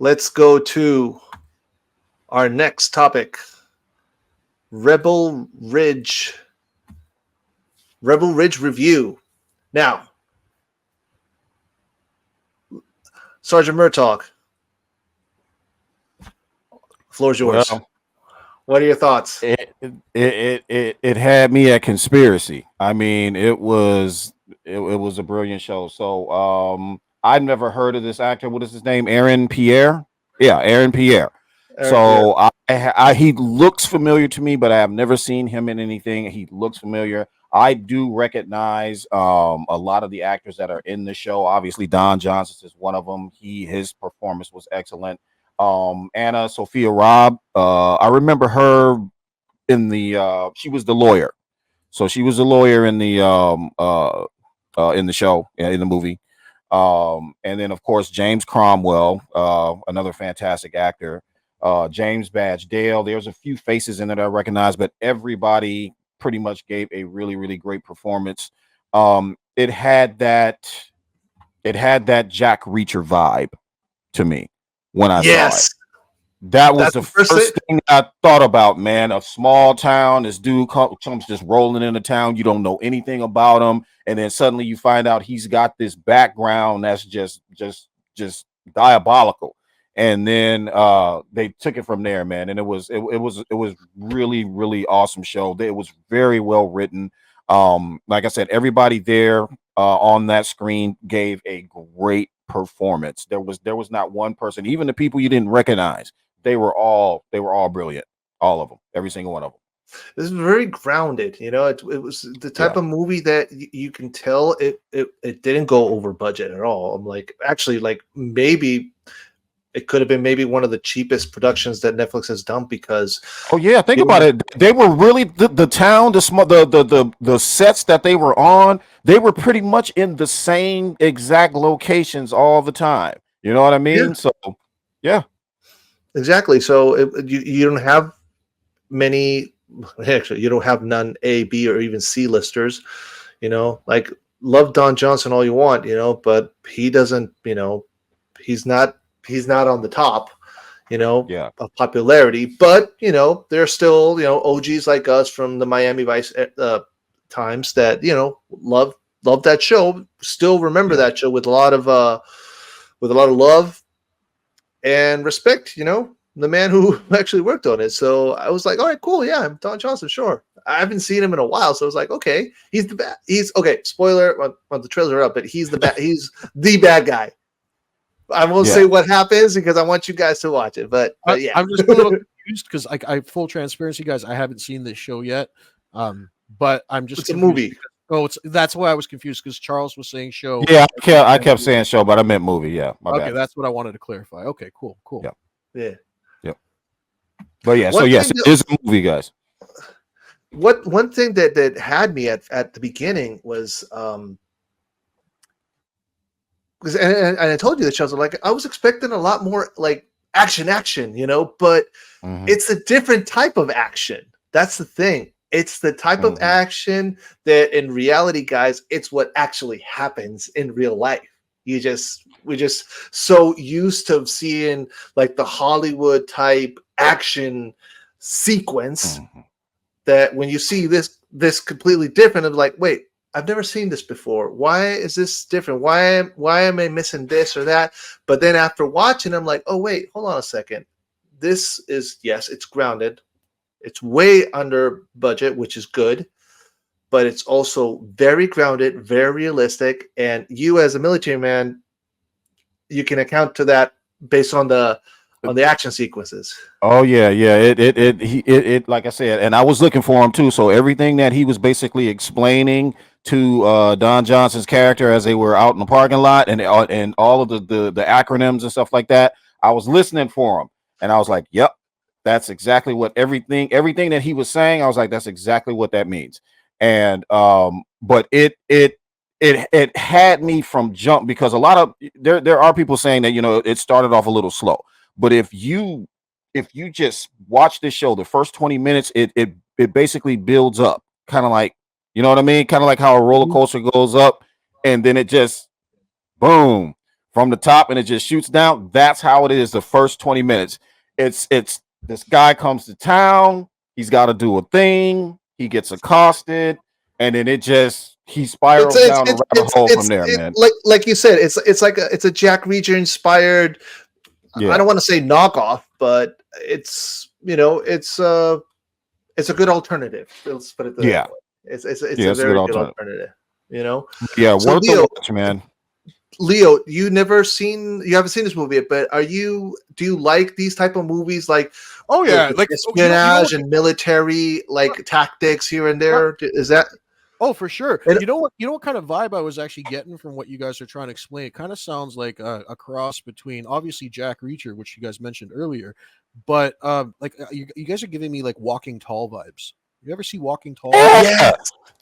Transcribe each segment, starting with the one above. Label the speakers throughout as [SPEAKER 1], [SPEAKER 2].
[SPEAKER 1] let's go to our next topic. Rebel Ridge. Rebel Ridge review. Now, Sergeant Murtaugh, floor's yours.
[SPEAKER 2] Well,
[SPEAKER 1] What are your thoughts?
[SPEAKER 2] it had me at conspiracy. I mean, it was a brilliant show. So I'd never heard of this actor. What is his name? Aaron Pierre. Yeah, Aaron Pierre.
[SPEAKER 1] Aaron Pierre.
[SPEAKER 2] So he looks familiar to me, but I have never seen him in anything. He looks familiar. I do recognize a lot of the actors that are in the show. Obviously, Don Johnson is one of them. His performance was excellent. Anna Sophia Robb. I remember her she was the lawyer. So she was a lawyer in the show, in the movie. And then of course James Cromwell, another fantastic actor. James Badge Dale. There's a few faces in it I recognize, but everybody pretty much gave a really, really great performance. It had that Jack Reacher vibe to me when I saw it.
[SPEAKER 1] Yes.
[SPEAKER 2] That was
[SPEAKER 1] That's
[SPEAKER 2] the
[SPEAKER 1] the first
[SPEAKER 2] first thing I thought about, man. A small town, this dude comes just rolling into town. You don't know anything about him, and then suddenly you find out he's got this background that's just diabolical. And then they took it from there, man. And it was really, really awesome show. It was very well written. Like I said, everybody there on that screen gave a great performance. There was not one person, even the people you didn't recognize. They were all brilliant, all of them, every single one of them.
[SPEAKER 1] This is very grounded. It was the type of movie that you can tell it didn't go over budget at all. I'm like, actually, like maybe it could have been maybe one of the cheapest productions that Netflix has done because.
[SPEAKER 2] Oh yeah, think about it. They were really the town, the sets that they were on. They were pretty much in the same exact locations all the time. You know what I mean?
[SPEAKER 1] Yeah.
[SPEAKER 2] So yeah.
[SPEAKER 1] Exactly. So you don't have many. Actually, you don't have none A, B, or even C listers. Like love Don Johnson all you want, but he doesn't. He's not on the top.
[SPEAKER 2] Yeah.
[SPEAKER 1] Of popularity. But there's still OGs like us from the Miami Vice times that love that show. Still remember that show with a lot of love and respect, the man who actually worked on it. So I was like, all right, cool. Yeah, I'm Don Johnson. Sure. I haven't seen him in a while. So I was like, okay, he's the bad. He's okay. Spoiler on the trailers are up, but he's the bad. He's the bad guy. I won't say what happens because I want you guys to watch it. But yeah,
[SPEAKER 3] I'm just a little confused because I full transparency, guys. I haven't seen this show yet. But I'm just
[SPEAKER 1] it's a movie.
[SPEAKER 3] That's why I was confused because Charles was saying show.
[SPEAKER 2] Yeah, I kept saying show, but I meant movie. Yeah, my bad.
[SPEAKER 3] That's what I wanted to clarify. Okay, cool.
[SPEAKER 1] Yeah.
[SPEAKER 2] But yeah, so yes, it is a movie, guys.
[SPEAKER 1] One thing that had me at the beginning was because and I told you the shows like I was expecting a lot more like action, but it's a different type of action. That's the thing. It's the type of action that in reality, guys, it's what actually happens in real life. We're just so used to seeing like the Hollywood type action sequence that when you see this completely different, it's like, wait, I've never seen this before. Why is this different? Why am I missing this or that? But then after watching, I'm like, oh wait, hold on a second. This is it's grounded. It's way under budget, which is good. But it's also very grounded, very realistic. And you as a military man, you can account to that based on the action sequences.
[SPEAKER 2] Oh yeah. It like I said, and I was looking for him too. So everything that he was basically explaining to Don Johnson's character as they were out in the parking lot and all of the acronyms and stuff like that, I was listening for him. And I was like, yep, that's exactly what everything that he was saying. I was like, that's exactly what that means. And but it had me from jump because a lot of there are people saying that it started off a little slow, but if you just watch this show, the first 20 minutes it basically builds up, kind of like, what I mean, kind of like how a roller coaster goes up and then it just boom from the top and it just shoots down. That's how it is the first 20 minutes. It's this guy comes to town, he's got to do a thing, he gets accosted, and then he spirals down a rabbit hole from there, man.
[SPEAKER 1] Like you said, it's a Jack Reacher inspired. Yeah. I don't want to say knockoff, but it's it's a good alternative. Let's put it that way. It's a very good alternative.
[SPEAKER 2] Yeah, so worth the watch, man.
[SPEAKER 1] Leo, you haven't seen this movie yet, but do you like these type of movies like like espionage and military tactics here and there? Is that
[SPEAKER 3] for sure? And you know what kind of vibe I was actually getting from what you guys are trying to explain? It kind of sounds like a cross between obviously Jack Reacher, which you guys mentioned earlier, but you guys are giving me like Walking Tall vibes. You ever see Walking Tall?
[SPEAKER 2] Yeah,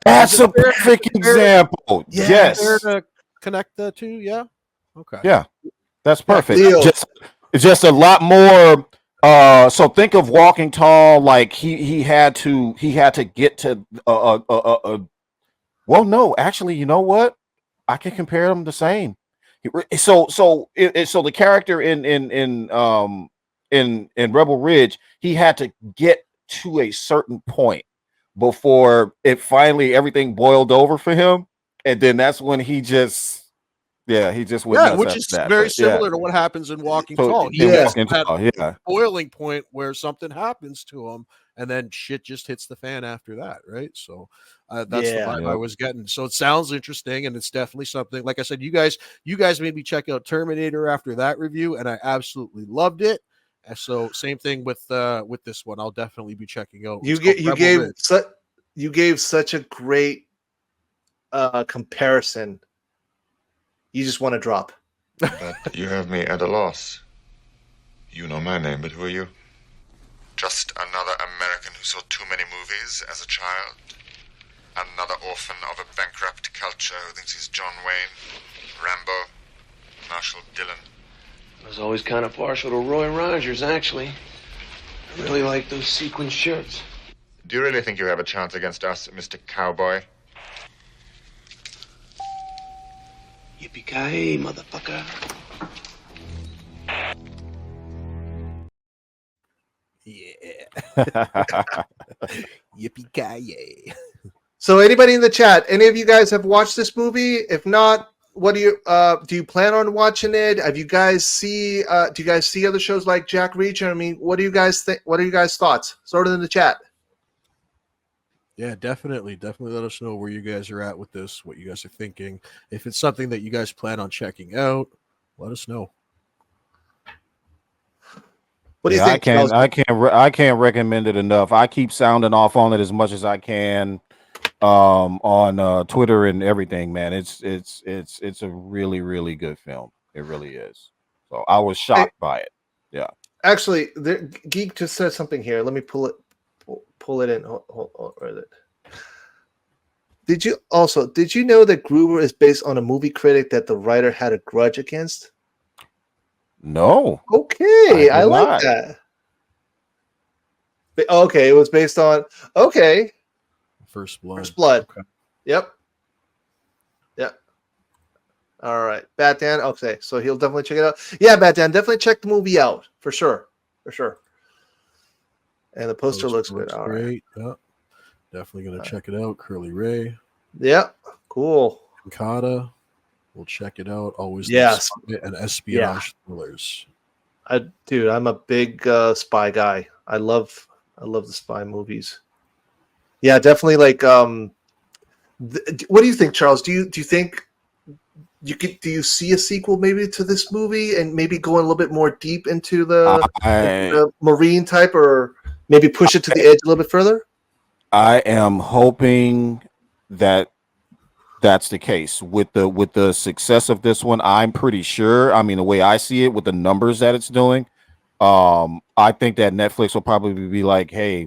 [SPEAKER 2] that's a perfect example. Yes.
[SPEAKER 3] To connect the two, yeah. Okay.
[SPEAKER 2] Yeah, that's perfect. Just a lot more. So think of Walking Tall like he had to get to well, no, actually, you know what? I can compare them the same. So the character in Rebel Ridge, he had to get to a certain point before it finally everything boiled over for him, and then that's when he just went nuts,
[SPEAKER 3] which is very similar to what happens in Walking Tall. He has that boiling point where something happens to him, and then shit just hits the fan after that, right? So that's the vibe I was getting. So it sounds interesting, and it's definitely something. Like I said, you guys made me check out Terminator after that review, and I absolutely loved it. And so same thing with this one. I'll definitely be checking out.
[SPEAKER 1] You gave such a great comparison. You just want to drop.
[SPEAKER 4] But you have me at a loss. You know my name, but who are you? Just another American who saw too many movies as a child. Another orphan of a bankrupt culture who thinks he's John Wayne, Rambo, Marshall Dillon.
[SPEAKER 5] I was always kind of partial to Roy Rogers, actually. I really like those sequin shirts.
[SPEAKER 4] Do you really think you have a chance against us, Mr. Cowboy?
[SPEAKER 5] Yippee-ki-yay, motherfucker.
[SPEAKER 3] Yeah. Yippee-ki-yay.
[SPEAKER 1] So anybody in the chat, any of you guys have watched this movie? If not, what do you plan on watching it? Have you guys do you guys see other shows like Jack Reacher? I mean, what do you guys think? What are you guys' thoughts? Sort of in the chat.
[SPEAKER 3] Yeah, definitely let us know where you guys are at with this, what you guys are thinking. If it's something that you guys plan on checking out, let us know.
[SPEAKER 1] What do you think?
[SPEAKER 2] I can't recommend it enough. I keep sounding off on it as much as I can on Twitter and everything, man. It's a really, really good film. It really is. So I was shocked by it. Yeah.
[SPEAKER 1] Actually, Geek just said something here. Let me pull it in. Hold, where is it? Did you know that Gruber is based on a movie critic that the writer had a grudge against?
[SPEAKER 2] No.
[SPEAKER 1] Okay, I like that. Okay, it was based on
[SPEAKER 3] First Blood.
[SPEAKER 1] First Blood.
[SPEAKER 3] Okay.
[SPEAKER 1] Yep. All right, Batman. Okay, so he'll definitely check it out. Yeah, Batman, definitely check the movie out for sure. And the poster looks good. All right.
[SPEAKER 3] Yep. Definitely gonna check it out. Curly Ray.
[SPEAKER 1] Yep. Cool.
[SPEAKER 3] Kata. We'll check it out. Always and espionage thrillers.
[SPEAKER 1] Dude, I'm a big spy guy. I love the spy movies. Yeah, definitely. Like, what do you think, Charles? Do you think do you see a sequel maybe to this movie and maybe going a little bit more deep into the Marine type, or maybe push it to the edge a little bit further?
[SPEAKER 2] I am hoping that that's the case with the success of this one. I'm pretty sure. I mean, the way I see it with the numbers that it's doing, I think that Netflix will probably be like, "Hey,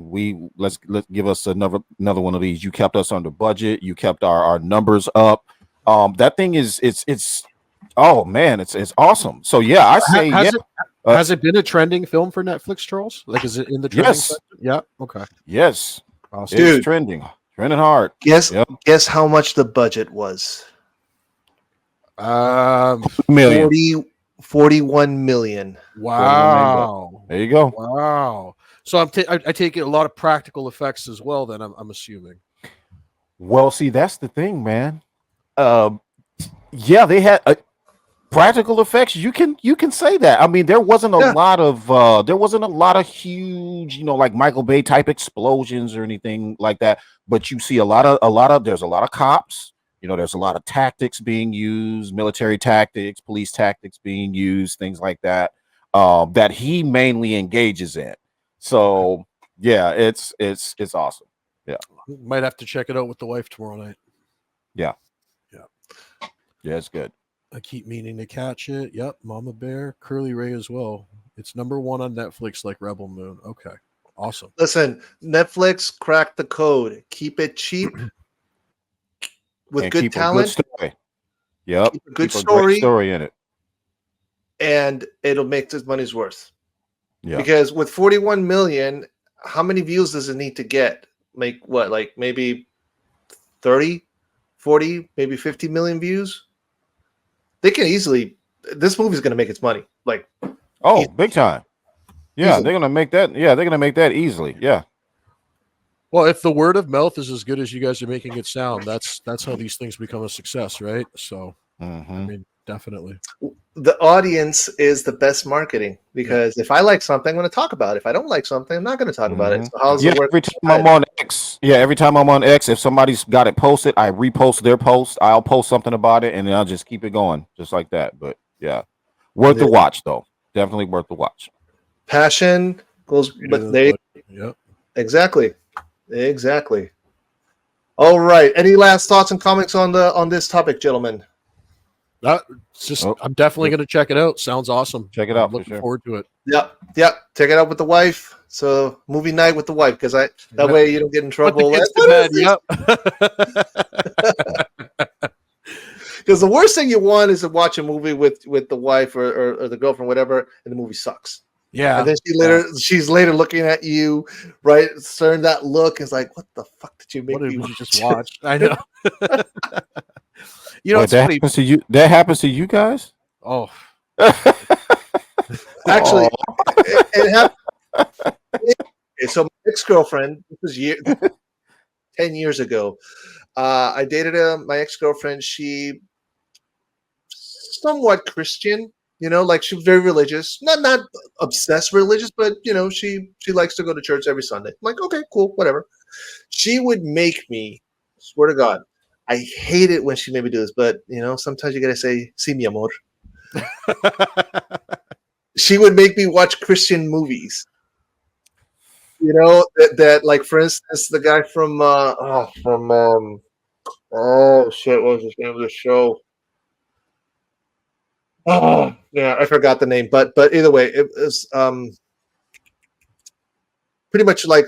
[SPEAKER 2] let's give us another one of these. You kept us under budget. You kept our numbers up. That thing it's oh man, it's awesome. So yeah, I say
[SPEAKER 3] has it been a trending film for Netflix, Charles? Like, is it in the trending section? Yeah. Okay.
[SPEAKER 2] Yes.
[SPEAKER 3] Awesome.
[SPEAKER 2] It's trending hard.
[SPEAKER 1] Guess how much the budget was?
[SPEAKER 2] Million.
[SPEAKER 1] 41 million.
[SPEAKER 3] Wow.
[SPEAKER 2] There you go.
[SPEAKER 3] Wow. So I take it a lot of practical effects as well. Then I'm assuming.
[SPEAKER 2] Well, see, that's the thing, man. Yeah, they had practical effects. You can say that. I mean, there wasn't a lot of huge, like Michael Bay type explosions or anything like that. But you see there's a lot of cops. There's a lot of tactics being used, military tactics, police tactics being used, things like that. That he mainly engages in. So yeah, it's awesome. Yeah,
[SPEAKER 3] might have to check it out with the wife tomorrow night.
[SPEAKER 2] Yeah, it's good.
[SPEAKER 3] I keep meaning to catch it. Yep, Mama Bear, Curly Ray as well. It's #1 on Netflix, like Rebel Moon. Okay, awesome.
[SPEAKER 1] Listen, Netflix cracked the code. Keep it cheap with good talent.
[SPEAKER 2] Good story. Yep,
[SPEAKER 1] keep a good
[SPEAKER 2] story in it,
[SPEAKER 1] and it'll make its money's worth.
[SPEAKER 2] Yeah,
[SPEAKER 1] because with 41 million, how many views does it need to get? Like what? Like maybe 30, 40, maybe 50 million views? They can easily. This movie's going to make its money. Like,
[SPEAKER 2] big time. Yeah, easily. They're going to make that. Yeah, they're going to make that easily. Yeah.
[SPEAKER 3] Well, if the word of mouth is as good as you guys are making it sound, that's how these things become a success, right? So, I mean, definitely.
[SPEAKER 1] The audience is the best marketing because if I like something, I'm going to talk about it. If I don't like something, I'm not going to talk about it. So how's it work?
[SPEAKER 2] Every time I'm on X, if somebody's got it posted, I repost their post. I'll post something about it, and then I'll just keep it going, just like that. But yeah, worth the watch, though. Definitely worth the watch.
[SPEAKER 1] Passion goes, but exactly. All right. Any last thoughts and comments on this topic, gentlemen?
[SPEAKER 3] I'm definitely going to check it out. Sounds awesome.
[SPEAKER 2] Check it out.
[SPEAKER 3] Looking forward to it.
[SPEAKER 1] Yep. Check it out with the wife. So movie night with the wife, because that way you don't get in trouble.
[SPEAKER 3] Yep.
[SPEAKER 1] Because the worst thing you want is to watch a movie with the wife or the girlfriend, whatever, and the movie sucks.
[SPEAKER 3] Yeah.
[SPEAKER 1] And then she's later looking at you, right? Staring that look is like, what the fuck did you make me watch?
[SPEAKER 3] Just watch? I know. It's
[SPEAKER 2] that happens to you. That happens to you guys.
[SPEAKER 3] Oh,
[SPEAKER 1] actually, it happened. So my ex-girlfriend, this was 10 years ago. I dated my ex-girlfriend. She somewhat Christian, like she was very religious, not obsessed religious, but she likes to go to church every Sunday. I'm like, okay, cool, whatever. She would make me, swear to God, I hate it when she made me do this, but sometimes you gotta say, "Sí, mi amor." She would make me watch Christian movies. That like, for instance, the guy from what was his name of the show? Oh yeah, I forgot the name, but either way, it was pretty much like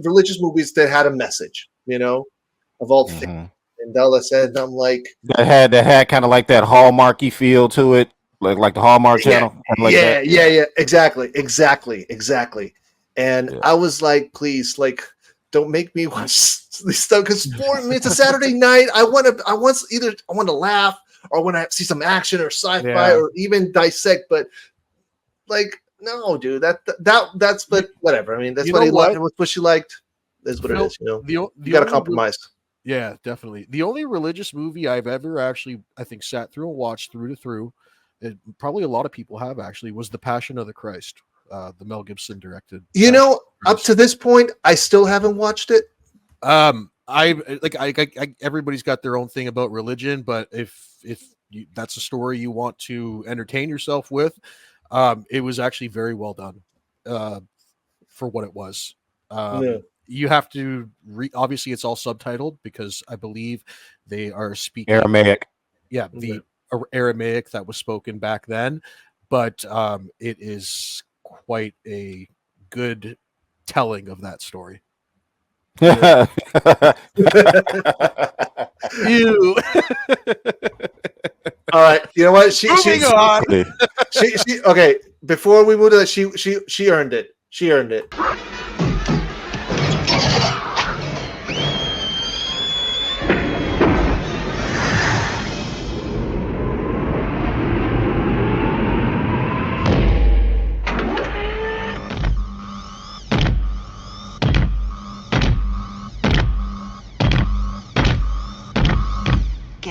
[SPEAKER 1] religious movies that had a message, of all things. And Della said, I'm like,
[SPEAKER 2] that had kind of like that Hallmarky feel to it, like the Hallmark channel.
[SPEAKER 1] Yeah, exactly. And I was like, please, like, don't make me watch this stuff because it's a Saturday night. I want to laugh or when I see some action or sci-fi or even dissect, but like, no, dude, that's but whatever. I mean, that's what he liked. What she liked is what it is. You got to compromise.
[SPEAKER 3] Yeah, definitely. The only religious movie I've ever actually, I think, sat through and watched through to through, probably a lot of people have actually, was The Passion of the Christ, the Mel Gibson directed.
[SPEAKER 1] Up to this point, I still haven't watched it.
[SPEAKER 3] Everybody's got their own thing about religion, but if that's a story you want to entertain yourself with, it was actually very well done for what it was. You have to obviously it's all subtitled because I believe they are speaking
[SPEAKER 2] Aramaic.
[SPEAKER 3] Yeah, the Aramaic that was spoken back then, but it is quite a good telling of that story.
[SPEAKER 1] Yeah.
[SPEAKER 3] Ew.
[SPEAKER 1] All right, you know what?
[SPEAKER 3] Moving on.
[SPEAKER 1] She okay. Before we move to that, she earned it. She earned it.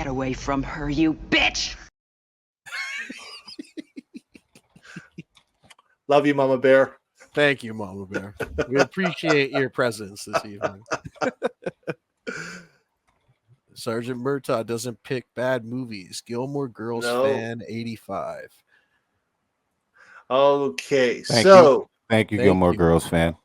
[SPEAKER 6] Get away from her, you bitch!
[SPEAKER 1] Love you, Mama Bear.
[SPEAKER 3] Thank you, Mama Bear. We appreciate your presence this evening. Sergeant Murtaugh doesn't pick bad movies. Gilmore Girls fan 85.
[SPEAKER 1] Okay,
[SPEAKER 2] Thank
[SPEAKER 1] so
[SPEAKER 2] you, Gilmore Girls fan.